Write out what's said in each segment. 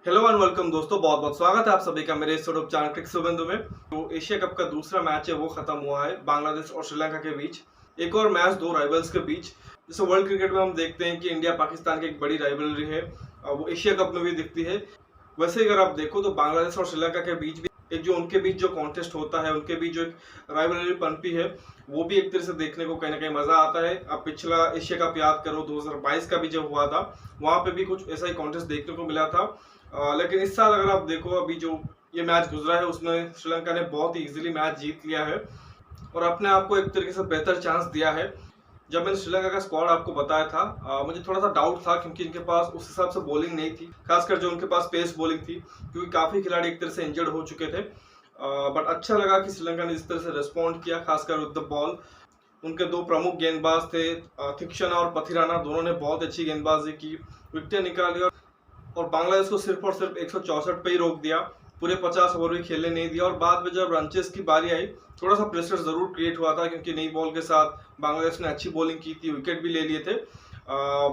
Hello and welcome दोस्तों, बहुत बहुत स्वागत है आप सभी का मेरे इस यूट्यूब चैनल क्रिक सुबंधु में। तो एशिया कप का दूसरा मैच है वो खत्म हुआ है बांग्लादेश और श्रीलंका के बीच। एक और मैच दो राइवल्स के बीच। जैसे वर्ल्ड क्रिकेट में हम देखते हैं कि इंडिया पाकिस्तान की एक बड़ी राइवलरी है, वो एशिया कप में भी दिखती है। वैसे अगर आप देखो तो बांग्लादेश और श्रीलंका के बीच भी एक जो उनके बीच जो कॉन्टेस्ट होता है, उनके बीच जो एक राइवलरी पनपी है, वो भी एक तरह से देखने को कहीं ना कहीं मजा आता है। अब पिछला एशिया कप याद करो, 2022 का भी जब हुआ था, वहां पे भी कुछ ऐसा ही कॉन्टेस्ट देखने को मिला था। लेकिन इस साल अगर आप देखो, अभी जो ये मैच गुजरा है उसमें श्रीलंका ने बहुत ही इजीली मैच जीत लिया है और अपने आप को एक तरीके से बेहतर चांस दिया है। जब मैंने श्रीलंका का स्क्वाड आपको बताया था, मुझे थोड़ा सा डाउट था क्योंकि इनके पास उस हिसाब से बॉलिंग नहीं थी, खासकर जो उनके पास पेस बॉलिंग थी, क्योंकि काफी खिलाड़ी एक तरह से इंजर्ड हो चुके थे। बट अच्छा लगा कि श्रीलंका ने इस तरह से रिस्पॉन्ड किया, खासकर विद द बॉल। उनके दो प्रमुख गेंदबाज थे, थिक्शन और पथिराना, दोनों ने बहुत अच्छी गेंदबाजी की, विकेटें निकाली और बांग्लादेश को सिर्फ और सिर्फ 164 पे ही रोक दिया। पूरे 50 ओवर भी खेलने नहीं दिया। और बाद में जब रंचेस की बारी आई, थोड़ा सा प्रेशर जरूर क्रिएट हुआ था क्योंकि नई बॉल के साथ बांग्लादेश ने अच्छी बॉलिंग की थी, विकेट भी ले लिए थे।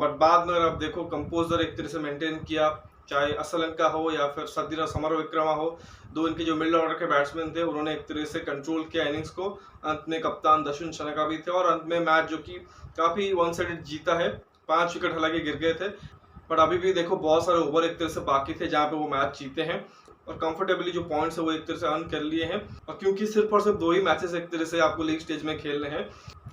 बट बाद में अगर आप देखो, कंपोजर एक तरह से मेंटेन किया, चाहे असलंका हो या फिर सदीरा समरविक्रमा हो, दो इनके जो मिडिल ऑर्डर के बैट्समैन थे, उन्होंने एक तरह से कंट्रोल किया इनिंग्स को। अंत में कप्तान दशुन शनका भी थे और अंत में मैच जो कि काफी वन साइडेड जीता है। 5 विकेट हालांकि गिर गए थे, बट अभी भी देखो बहुत सारे ओवर एक तरह से बाकी थे जहां पे वो मैच जीते हैं और कंफर्टेबली जो पॉइंट्स है वो एक तरह से अर्न कर लिए हैं। और क्योंकि सिर्फ और सिर्फ 2 ही मैचेस एक तरह से आपको लीग स्टेज में खेलने हैं,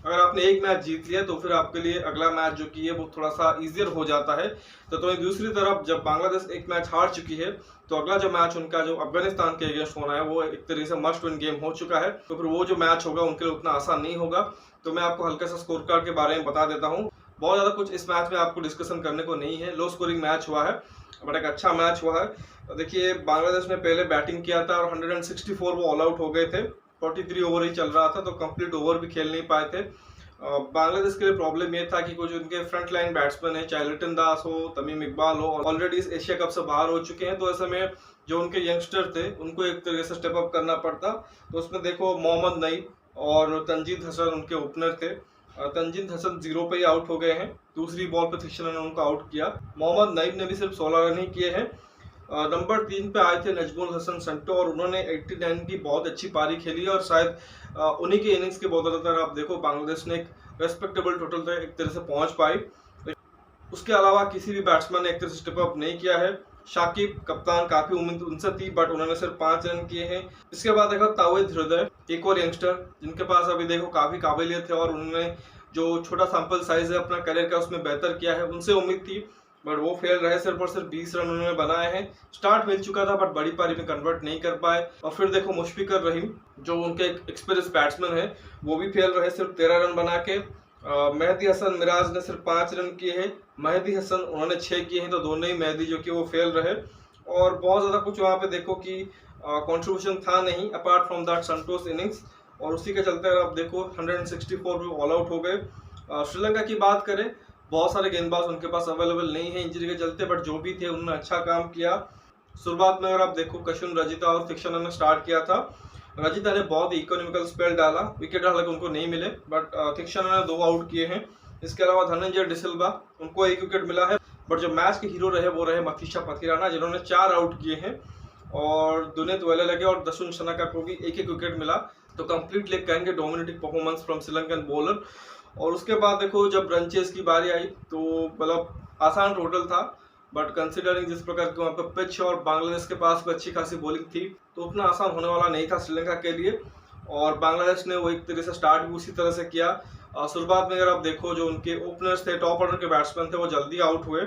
अगर आपने एक मैच जीत लिया तो फिर आपके लिए अगला मैच जो कि है वो थोड़ा सा इजियर हो जाता है। तो दूसरी तरफ जब बांग्लादेश एक मैच हार चुकी है, तो अगला जो मैच उनका जो अफगानिस्तान के अगेंस्ट होना है वो एक तरीके से मस्ट विन गेम हो चुका है। तो फिर वो जो मैच होगा उनके लिए उतना आसान नहीं होगा। तो मैं आपको हल्का सा स्कोर कार्ड के बारे में बता देता हूँ। बहुत ज्यादा कुछ इस मैच में आपको डिस्कशन करने को नहीं है। लो स्कोरिंग मैच हुआ है, बट एक अच्छा मैच हुआ है। देखिए, बांग्लादेश ने पहले बैटिंग किया था और 164 वो ऑल आउट हो गए थे। 43 ओवर ही चल रहा था, तो कंप्लीट ओवर भी खेल नहीं पाए थे। बांग्लादेश के लिए प्रॉब्लम ये था कि कुछ उनके फ्रंट लाइन बैट्समैन है, चाहे लिटन दास हो, तमीम इकबाल हो, ऑलरेडी इस एशिया कप से बाहर हो चुके हैं। तो ऐसे में जो उनके यंगस्टर थे उनको एक तरीके से स्टेप अप करना पड़ता। तो उसमें देखो, मोहम्मद नईम और तंजीद हसन उनके ओपनर थे। तंजीद हसन 0 पे ही आउट हो गए हैं। दूसरी बॉल पे थिक्शन ने उनको आउट किया। मोहम्मद नईम ने भी सिर्फ 16 रन ही किए हैं। नंबर 3 पे आए थे नजमुल हसन संटो और उन्होंने 89 की बहुत अच्छी पारी खेली और शायद उन्हीं की इनिंग्स के बदौलत अगर आप देखो, बांग्लादेश ने एक रेस्पेक्टेबल टोटल तक एक तरह से पहुंच पाई। उसके अलावा किसी भी बैट्समैन ने एक तरह से स्टेप अप नहीं किया है। शाकिब कप्तान, काफी उम्मीद उनसे थी, बट उन्होंने सिर्फ 5 रन किए हैं। इसके बाद देखो तावेद हृदय, एक और यंगस्टर जिनके पास अभी देखो काफी काबिलियत है और उन्होंने जो छोटा सैंपल साइज है अपना करियर का उसमें बेहतर किया है, उनसे उम्मीद थी, बट वो फेल रहे। सिर्फ और सिर्फ 20 रन उन्होंने बनाए हैं। स्टार्ट मिल चुका था बट बड़ी पारी में कन्वर्ट नहीं कर पाए। और फिर देखो मुशफिकुर रहीम, जो उनके एक्सपीरियंस बैट्समैन है, वो भी फेल रहे, सिर्फ 13 रन बना के। मेहदी हसन मिराज ने सिर्फ 5 रन किए हैं। मेहदी हसन उन्होंने 6 किए हैं, तो दोनों ही मेहदी जो कि वो फेल रहे। और बहुत ज्यादा कुछ वहां पे देखो कि कंट्रीब्यूशन था नहीं apart from that Santosh innings. और उसी के चलते अगर आप देखो 164 पे ऑल आउट हो गए। श्रीलंका की बात करें, बहुत सारे गेंदबाज उनके पास अवेलेबल नहीं है इंजरी के चलते, बट जो भी थे उन्होंने अच्छा काम किया। शुरुआत में अगर आप देखो, कशुन रजिता और थिक्शन ने स्टार्ट किया था। रजिता ने बहुत ही इकोनॉमिकल स्पेल डाला, विकेट हालांकि उनको नहीं मिले, बट थिक्शन ने 2 आउट किए हैं। इसके अलावा धनंजय डिसिल्वा, उनको 1 विकेट मिला है। बट जो मैच के हीरो रहे वो रहे मथीशा पथिराना, जिन्होंने 4 आउट किए हैं। और दुनित वेले लगे और दशुन शनका को भी 1-1 विकेट मिला। तो कंप्लीट लेग कहेंगे dominating performance from Sri Lankan bowler. और उसके बाद देखो, जब रन चेस की बारी आई तो मतलब आसान टोटल था, बट कंसिडरिंग जिस प्रकार की वहाँ पे पिच और बांग्लादेश के पास भी अच्छी खासी बॉलिंग थी, तो उतना आसान होने वाला नहीं था श्रीलंका के लिए। और बांग्लादेश ने वो एक तरह से स्टार्ट भी उसी तरह से किया। शुरुआत में अगर आप देखो, जो उनके ओपनर्स थे, टॉप ऑर्डर के बैट्समैन थे, वो जल्दी आउट हुए।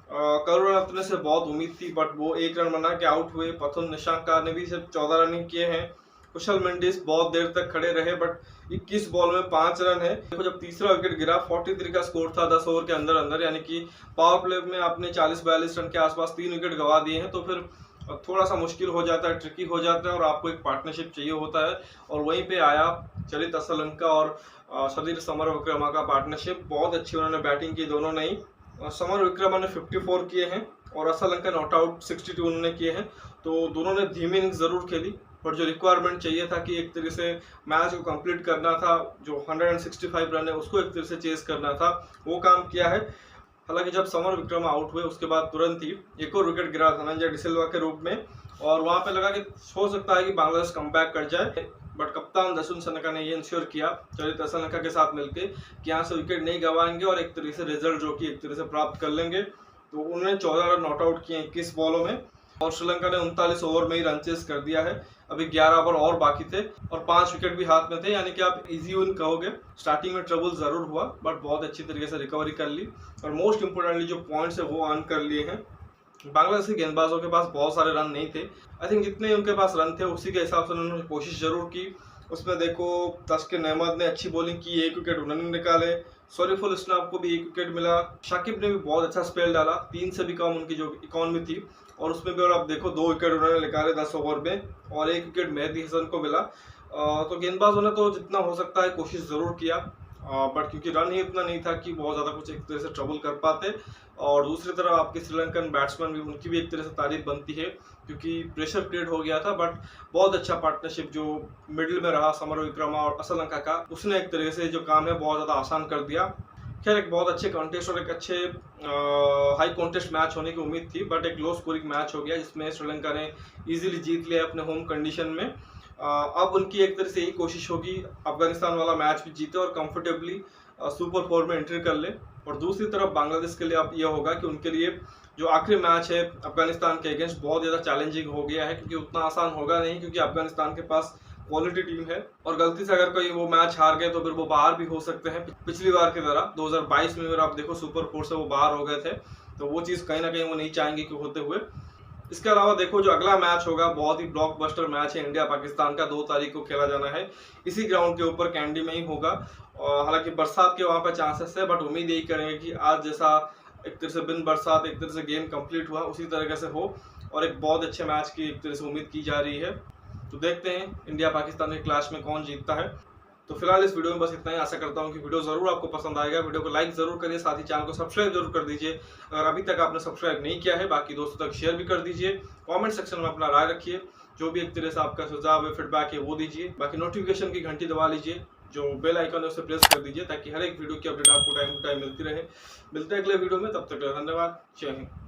करुणारत्ने से बहुत उम्मीद थी, बट वो 1 रन बना के आउट हुए। पथुन निशंका ने भी सिर्फ 14 रन ही किए हैं। कुशल मेंडिस बहुत देर तक खड़े रहे, बट 21 बॉल में 5 रन है। देखो, जब तीसरा विकेट गिरा, 43 का स्कोर था 10 ओवर के अंदर अंदर, यानी कि पावर प्ले में आपने 40-42 रन के आसपास 3 विकेट गंवा दिए हैं, तो फिर थोड़ा सा मुश्किल हो जाता है, ट्रिकी हो जाता है और आपको एक पार्टनरशिप चाहिए होता है। और वहीं पे आया चलित असलंका और सदीर समरविक्रमा का पार्टनरशिप। बहुत अच्छी उन्होंने बैटिंग की दोनों ने ही। समरविक्रमा ने 54 किए हैं और असलंका नॉट आउट 62 उन्होंने किए हैं। तो दोनों ने धीमी इनिंग्स जरूर खेली, पर जो रिक्वायरमेंट चाहिए था कि एक तरह से मैच को कंप्लीट करना था, जो 165 रन है उसको एक तरह से चेस करना था, वो काम किया है। हालांकि जब समर विक्रम आउट हुए उसके बाद तुरंत ही एक और विकेट गिरा धनंजय डिसिल्वा के रूप में, और वहां पे लगा कि हो सकता है कि बांग्लादेश कमबैक कर जाए, बट कप्तान दसुन सनका ने ये इंश्योर किया चरित असलंका के साथ मिलकर कि यहाँ से विकेट नहीं गंवाएंगे और एक तरह से रिजल्ट जो कि एक तरह से प्राप्त कर लेंगे। तो उन्होंने 14 रन नॉट आउट किए 21 बॉलों में, और श्रीलंका ने 39 ओवर में ही रन चेस कर दिया है। अभी 11 ओवर और बाकी थे और 5 विकेट भी हाथ में थे, यानी कि आप इजी विन कहोगे। स्टार्टिंग में ट्रबल जरूर हुआ बट बहुत अच्छी तरीके से रिकवरी कर ली, और मोस्ट इंपोर्टेंटली जो पॉइंट्स है वो अर्न कर लिए हैं। बांग्लादेश के गेंदबाजों के पास बहुत सारे रन नहीं थे, आई थिंक जितने उनके पास रन थे उसी के हिसाब से उन्होंने कोशिश जरूर की। उसमें देखो तस्किन अहमद ने अच्छी बॉलिंग की, 1 विकेट उन्होंने निकाले, सरीफुल इस्लाम को भी 1 विकेट मिला, शाकिब ने भी बहुत अच्छा स्पेल डाला, 3 से भी कम उनकी जो इकॉनमी थी, और उसमें भी और आप देखो 2 विकेट उन्होंने निकाले 10 ओवर में, और 1 विकेट मेहदी हसन को मिला। तो गेंदबाजों ने तो जितना हो सकता है कोशिश जरूर किया, बट क्योंकि रन ही इतना नहीं था कि बहुत ज़्यादा कुछ एक तरह से ट्रबल कर पाते। और दूसरी तरफ आपके श्रीलंकन बैट्समैन भी, उनकी भी एक तरह से तारीफ बनती है क्योंकि प्रेशर क्रिएट हो गया था, बट बहुत अच्छा पार्टनरशिप जो मिडिल में रहा समर विक्रमा और असलंका का, उसने एक तरह से जो काम है बहुत ज़्यादा आसान कर दिया। खैर एक बहुत अच्छे कॉन्टेस्ट और एक अच्छे हाई कॉन्टेस्ट मैच होने की उम्मीद थी, बट एक लो स्कोरिंग मैच हो गया जिसमें श्रीलंका ने इजीली जीत लिया अपने होम कंडीशन में। अब उनकी एक तरह से यही कोशिश होगी अफगानिस्तान वाला मैच भी जीते और कंफर्टेबली सुपर 4 में एंट्री कर ले। और दूसरी तरफ बांग्लादेश के लिए अब यह होगा कि उनके लिए जो आखिरी मैच है अफगानिस्तान के अगेंस्ट बहुत ज़्यादा चैलेंजिंग हो गया है, क्योंकि उतना आसान होगा नहीं, क्योंकि अफगानिस्तान के पास क्वालिटी टीम है, और गलती से अगर कोई वो मैच हार गए तो फिर वो बाहर भी हो सकते हैं पिछली बार की तरह। 2022 में अगर आप देखो सुपर 4 से वो बाहर हो गए थे, तो वो चीज़ कहीं ना कहीं वो नहीं चाहेंगे कि होते हुए। इसके अलावा देखो जो अगला मैच होगा बहुत ही ब्लॉकबस्टर मैच है इंडिया पाकिस्तान का, 2 तारीख को खेला जाना है इसी ग्राउंड के ऊपर कैंडी में ही होगा। और हालांकि बरसात के वहाँ पर चांसेस है, बट उम्मीद यही करेंगे कि आज जैसा एक तरह से बिन बरसात एक तरह से गेम कंप्लीट हुआ उसी तरीके से हो, और एक बहुत अच्छे मैच की एक तरह से उम्मीद की जा रही है। तो देखते हैं इंडिया पाकिस्तान के क्लैश में कौन जीतता है। तो फिलहाल इस वीडियो में बस इतना ही। आशा करता हूँ कि वीडियो जरूर आपको पसंद आएगा। वीडियो को लाइक जरूर करिए, साथ ही चैनल को सब्सक्राइब जरूर कर दीजिए अगर अभी तक आपने सब्सक्राइब नहीं किया है। बाकी दोस्तों तक शेयर भी कर दीजिए। कमेंट सेक्शन में अपना राय रखिए, जो भी एक तरह से आपका सुझाव है फीडबैक है वो दीजिए। बाकी नोटिफिकेशन की घंटी दबा लीजिए, जो बेल आइकन है उसे प्रेस कर दीजिए ताकि हर एक वीडियो की अपडेट आपको टाइम टू टाइम मिलती रहे। मिलते हैं अगले वीडियो में, तब तक धन्यवाद। जय हिंद।